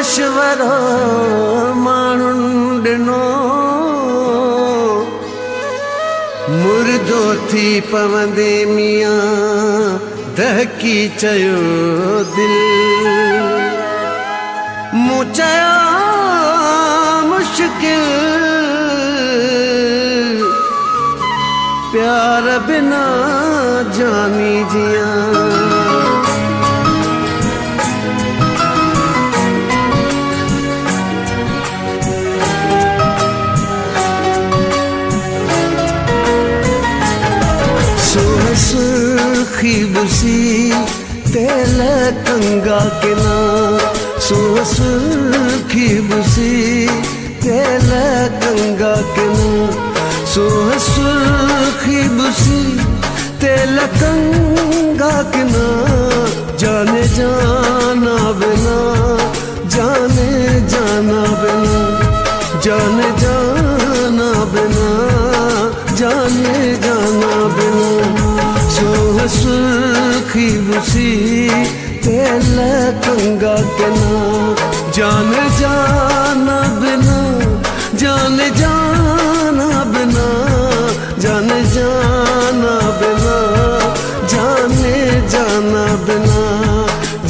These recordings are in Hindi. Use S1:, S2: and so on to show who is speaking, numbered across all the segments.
S1: मशवरो माण्हुनि ॾिनो मुर्दो थी पवंदे मियां दहकी चयो दिल मूं चयो मुश्किल प्यार बिना जानी जियां सुर्खी बुसी तेल कंगा के ना सुर्खी बुसी तेल कंगा के ना सुर्खी बुसी तेल कंगा के ना जाने जाना बिना जाने जाना बिना जाने जाना बिना जाने जाना बिना सुर्खी बुसी तेल कंगा के ना जाने जाना बिना जाने जाना बिना जाने जाना बिना जाने जाना बिना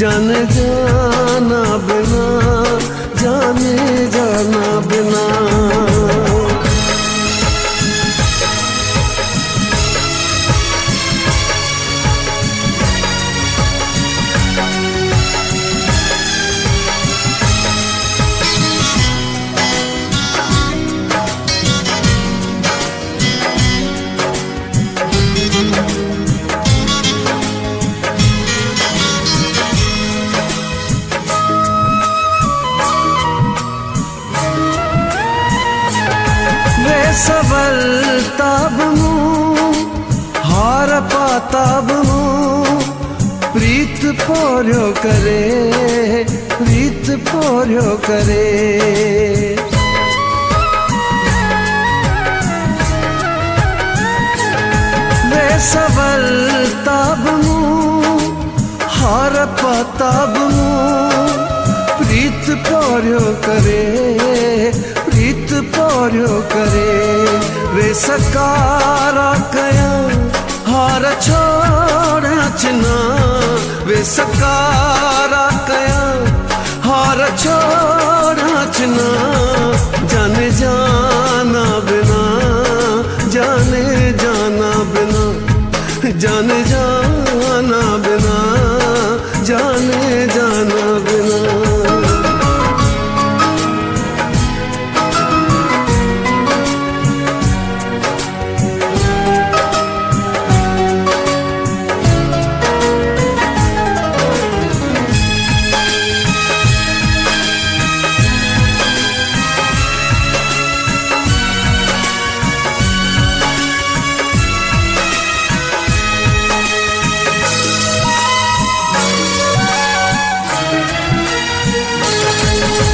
S1: जाने जाना बिना जाने जाना बिना सवल ताब मूं हार पाताब मूं प्रीत पोरियो करे प्रीत पोरियो करे वे सवल ताब मूं हार पाताब मूं प्रीत पोरियो करे प्रीत पोरियो करे वे सकारा कया हार छोड़ा चिना वे सकारा कया हार छोड़ा चिना जाने जाना बिना जाने जाना बिना जाने जाना बिना जाने जाना बिना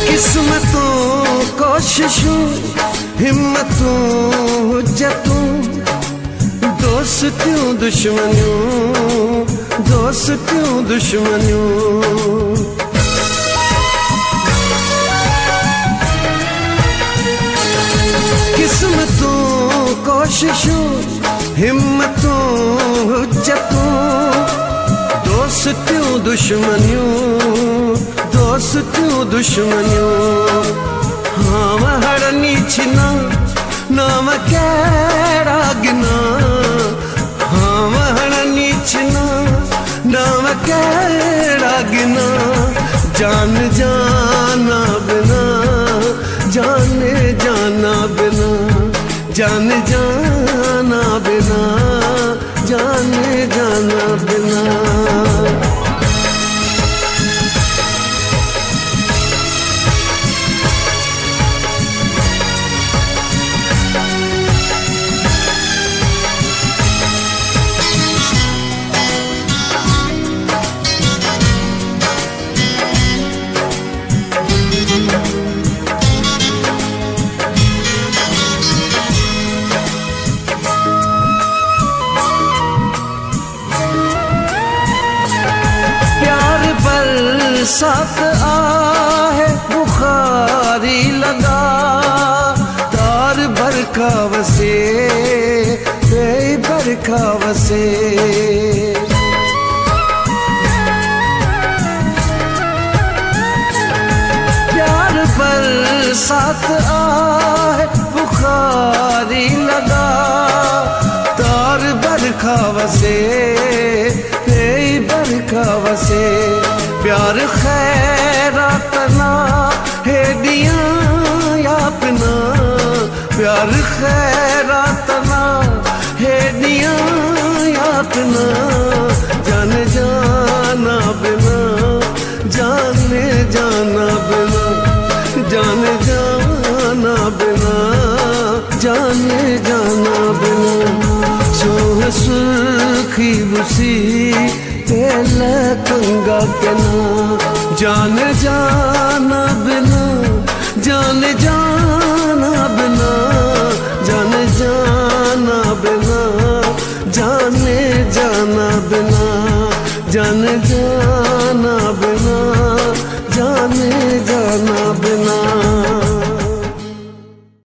S1: किस्मतों कोशिशों हिम्मतों हुज्जतों दोस्तियों दुश्मनियों दोस्तियों दुश्मनियों किस्मतों कोशिशों हिम्मतों हुज्जतों दोस्तियों दुश्मनियों दोस्तियों दुश्मनियों हाँ हड़नी छिना नाम कैरा गिना हाँ हड़नी छिना नाम कैरा गिना जान जाना बिना जाने जाना बिना जाने जाना बिना जाने जाना बिना साथ आहे वसे। प्यार बरसात आए बुखारी लगा, तार बरखा वसे बरखा वसे। प्यार खैरात ना हेडियां अपना, प्यार खैरात ना हेडियां अपना। जाने जाना बिना जाने जाना बिना, जाने जाना बिना जाने जाना बिना। सोह सुखी बुसी तेल कंगा के ना, जाने जाना बिना जाने जाना बिना, जाने जाना बिना जाने जाना बिना, जाने जाना